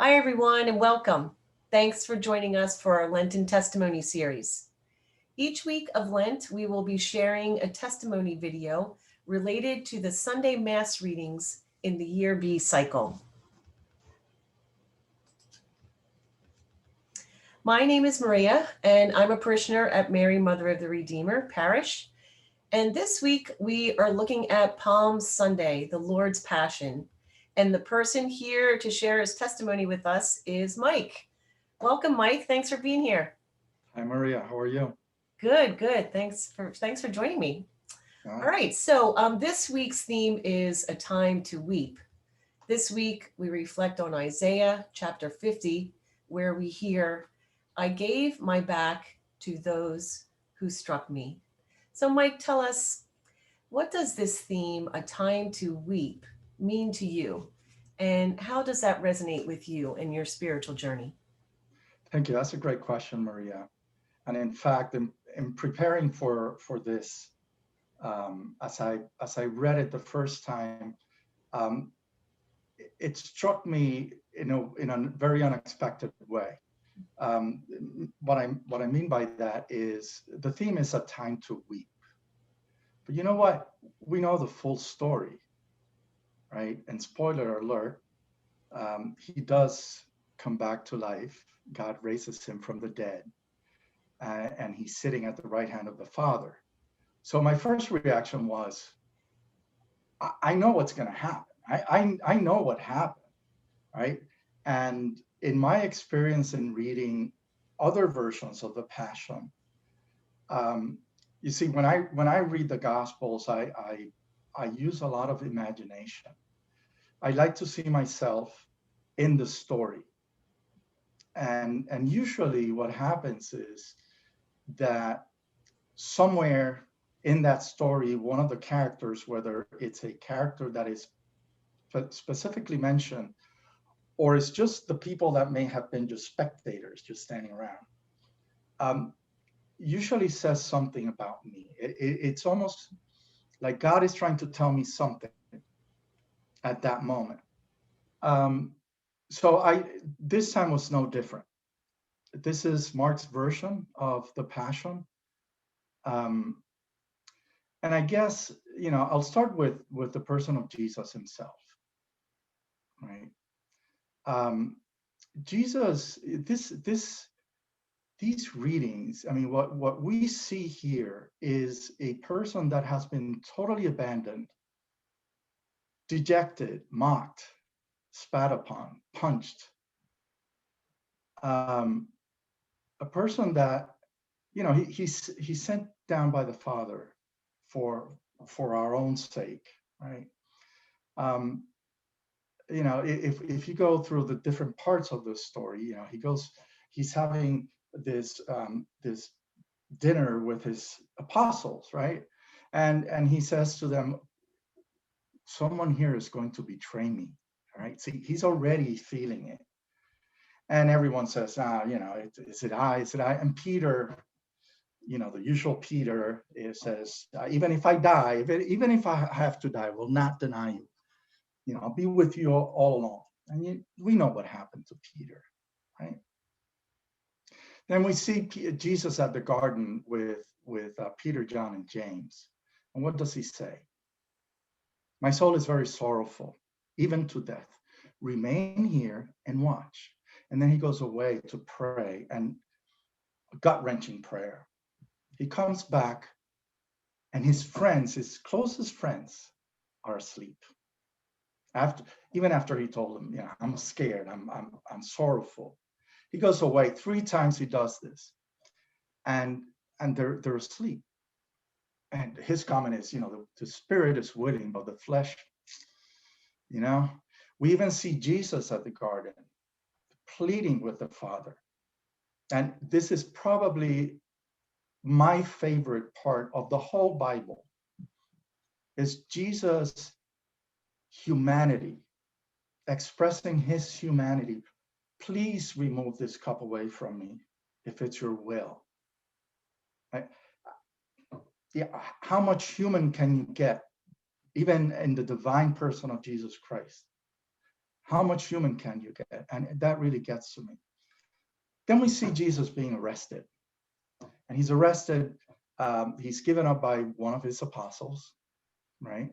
Hi, everyone, and welcome. Thanks for joining us for our Lenten Testimony series. Each week of Lent, we will be sharing a testimony video related to the Sunday Mass readings in the Year B cycle. My name is Maria, and I'm a parishioner at Mary, Mother of the Redeemer Parish. And this week, we are looking at Palm Sunday, the Lord's Passion. And the person here to share his testimony with us is Mike. Welcome, Mike. Thanks for being here. Hi, Maria. How are you? Good, good. Thanks for joining me. All right. So this week's theme is a time to weep. This week we reflect on Isaiah chapter 50, where we hear, "I gave my back to those who struck me." So, Mike, tell us, what does this theme, a time to weep, mean to you, and how does that resonate with you in your spiritual journey? Thank you. That's a great question, Maria. And in fact, in preparing for this, as I read it the first time, um, it struck me in a very unexpected way. Um, what I mean by that is the theme is a time to weep. But you know what? We know the full story, right? And spoiler alert, he does come back to life. God raises him from the dead, and he's sitting at the right hand of the Father. So my first reaction was, I know what's going to happen. I know what happened, right? And in my experience in reading other versions of the Passion, um, you see, when I read the Gospels, I use a lot of imagination. I like to see myself in the story, and usually what happens is that somewhere in that story, one of the characters, whether it's a character that is specifically mentioned, or it's just the people that may have been just spectators, just standing around, um, usually says something about me. It's almost like God is trying to tell me something at that moment. Um, so this time was no different. This is Mark's version of the Passion. Um, and I guess, I'll start with the person of Jesus himself, right? Um, Jesus, these readings, I mean, what we see here is a person that has been totally abandoned, dejected, mocked, spat upon, punched. Um, a person that, he's sent down by the Father for for our own sake, right? Um, if you go through the different parts of the story, he's having this dinner with his apostles, right? And he says to them, someone here is going to betray me, right? See, he's already feeling it. And everyone says, is it I? Is it I? And Peter, the usual Peter, says, even if I die, even if I have to die, I will not deny you. I'll be with you all along. And we know what happened to Peter, right? Then we see Jesus at the garden with Peter, John, and James. And what does he say? My soul is very sorrowful, even to death. Remain here and watch. And then he goes away to pray, and gut-wrenching prayer. He comes back, and his friends, his closest friends, are asleep. Even after he told them, I'm scared, I'm sorrowful. He goes away 3 times. He does this, and they're asleep. And his comment is, the spirit is willing, but the flesh, you know. We even see Jesus at the garden pleading with the Father, and this is probably my favorite part of the whole Bible. Is Jesus' humanity, expressing his humanity. Please remove this cup away from me if it's your will. Right? Yeah, how much human can you get, even in the divine person of Jesus Christ? How much human can you get? And that really gets to me. Then we see Jesus being arrested. And he's arrested. He's given up by one of his apostles, right?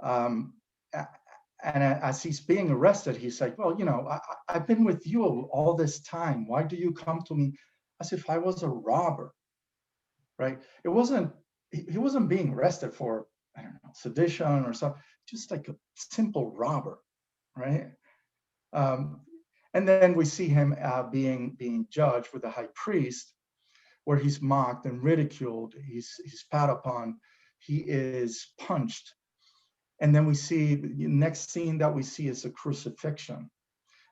Um, and as he's being arrested, he's like, well, I've been with you all this time. Why do you come to me as if I was a robber, right? It wasn't, he wasn't being arrested for, I don't know, sedition or something, just like a simple robber, right? Um, and then we see him being judged with the high priest, where he's mocked and ridiculed, he's spat upon, he is punched. And then we see the next scene that we see is a crucifixion.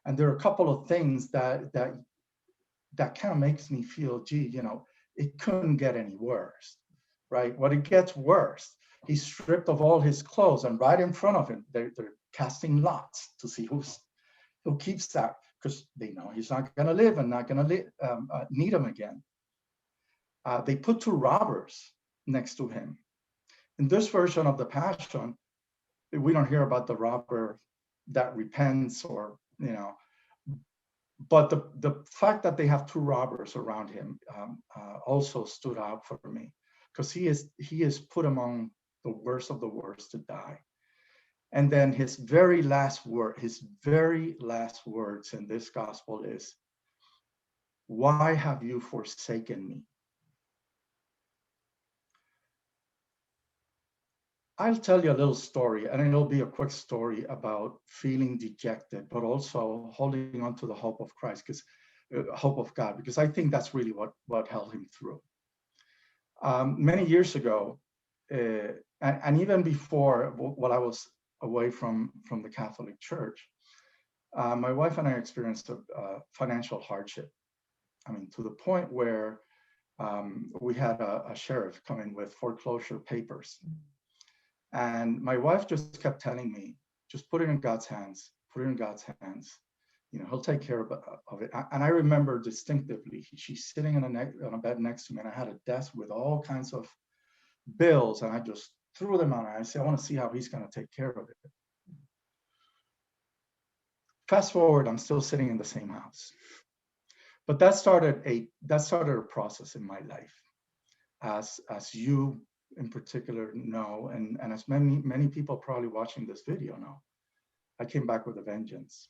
And there are a couple of things that kind of makes me feel, gee, it couldn't get any worse, right? But it gets worse. He's stripped of all his clothes, and right in front of him, they're casting lots to see who keeps that, because they know he's not going to live and not going to need him again. They put two robbers next to him. In this version of the Passion, we don't hear about the robber that repents, or but the fact that they have two robbers around him also stood out for me, because he is put among the worst of the worst to die. And then his very last words in this gospel is, "Why have you forsaken me?" I'll tell you a little story, and it'll be a quick story about feeling dejected, but also holding on to the hope of Christ, because hope of God, because I think that's really what held him through. Many years ago, and even before, while I was away from the Catholic Church, my wife and I experienced a financial hardship. I mean, to the point where we had a sheriff come in with foreclosure papers. And my wife just kept telling me, just put it in God's hands, put it in God's hands. He'll take care of it. And I remember distinctively, she's sitting on a bed next to me, and I had a desk with all kinds of bills, and I just threw them on her. I said, I want to see how he's going to take care of it. Fast forward, I'm still sitting in the same house. But that started a process in my life, as you in particular know, and as many people probably watching this video know. I came back with a vengeance.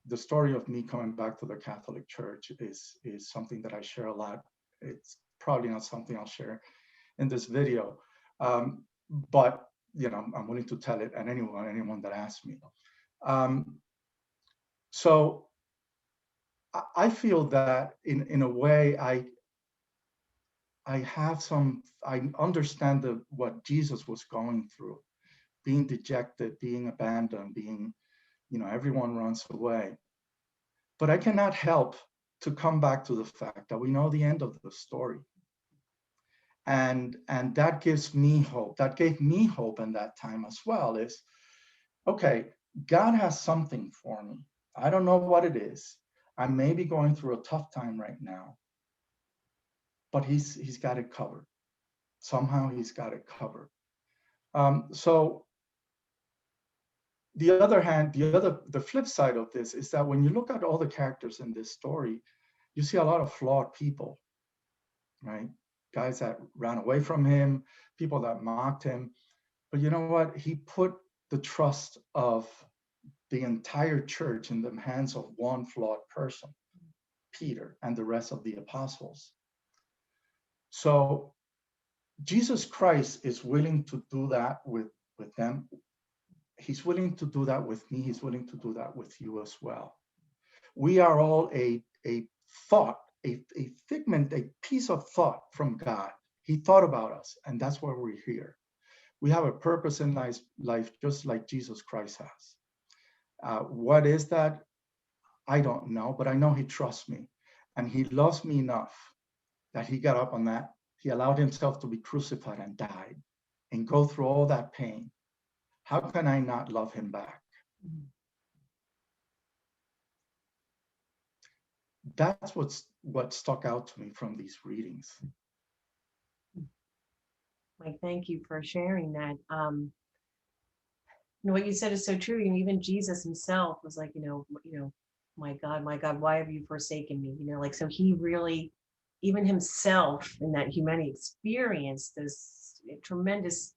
The story of me coming back to the Catholic Church is something that I share a lot. It's probably not something I'll share in this video, but I'm willing to tell it, and anyone that asks me. So I feel that in a way I understand what Jesus was going through, being dejected, being abandoned, being, everyone runs away. But I cannot help to come back to the fact that we know the end of the story. And that gives me hope. That gave me hope in that time as well, is, okay, God has something for me. I don't know what it is. I may be going through a tough time right now, but he's got it covered. Somehow he's got it covered. So the other hand, the flip side of this is that when you look at all the characters in this story, you see a lot of flawed people, right? Guys that ran away from him, people that mocked him. But you know what? He put the trust of the entire church in the hands of one flawed person, Peter, and the rest of the apostles. So Jesus Christ is willing to do that with them. He's willing to do that with me. He's willing to do that with you as well. We are all a thought, a figment, a piece of thought from God. He thought about us, and that's why we're here. We have a purpose in life just like Jesus Christ has. What is that? I don't know, but I know he trusts me, and he loves me enough that he got up on that. He allowed himself to be crucified and died and go through all that pain. How can I not love him back? That's what stuck out to me from these readings. Mike, thank you for sharing that. what you said is so true. Even Jesus himself was like, my God, why have you forsaken me? Like, so he really, even himself in that humanity experienced this tremendous,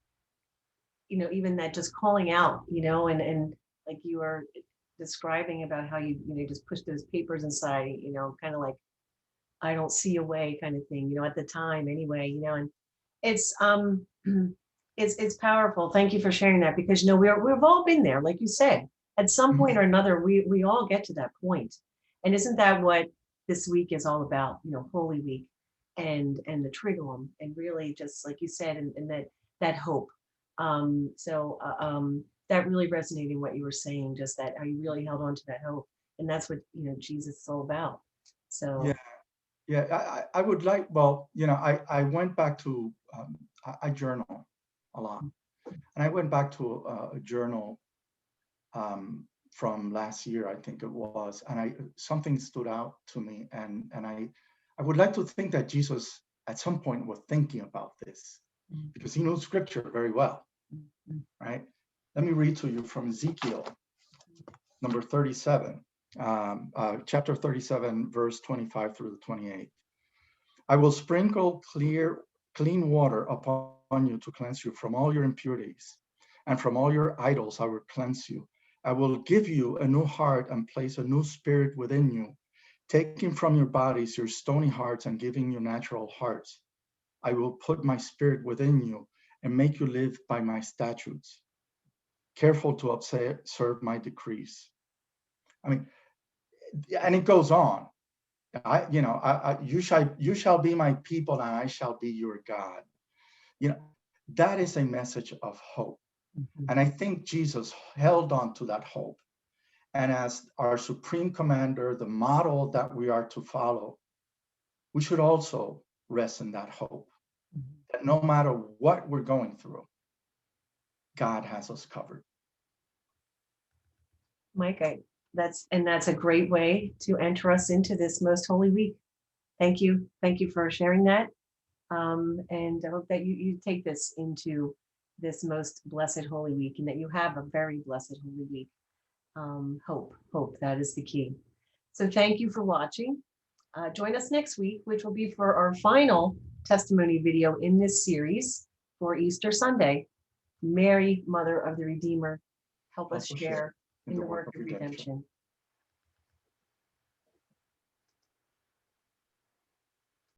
even that just calling out, and like you were describing about how you just push those papers aside, kind of like, I don't see a way kind of thing, at the time anyway, and it's it's powerful. Thank you for sharing that, because we've all been there, like you said. At some point or Mhm. another, we all get to that point. And isn't that what this week is all about? Holy Week, and the Triduum, and really just like you said, and that hope. That really resonated in what you were saying, just that how you really held on to that hope, and that's what Jesus is all about. Yeah, So yeah. I would like, well, I went back to, I journal a lot. And I went back to a journal from last year, I think it was, and something stood out to me, and I would like to think that Jesus at some point was thinking about this because he knew Scripture very well, right? Let me read to you from Ezekiel, number 37, chapter 37, verse 25 through the 28. I will sprinkle clean water upon you to cleanse you from all your impurities, and from all your idols I will cleanse you. I will give you a new heart and place a new spirit within you, taking from your bodies your stony hearts and giving you natural hearts. I will put my spirit within you and make you live by my statutes, careful to observe my decrees. I mean, and it goes on. You shall be my people, and I shall be your God. You know, that is a message of hope. mhm. And I think Jesus held on to that hope. And as our supreme commander, the model that we are to follow, we should also rest in that hope that no matter what we're going through, God has us covered. Mike, that's a great way to enter us into this most holy week. Thank you for sharing that, and I hope that you take this into this most blessed holy week, and that you have a very blessed holy week. Hope that is the key. So thank you for watching. Join us next week, which will be for our final testimony video in this series for Easter Sunday. Mary, Mother of the Redeemer, help us Also share share in in the the work work of of redemption. redemption.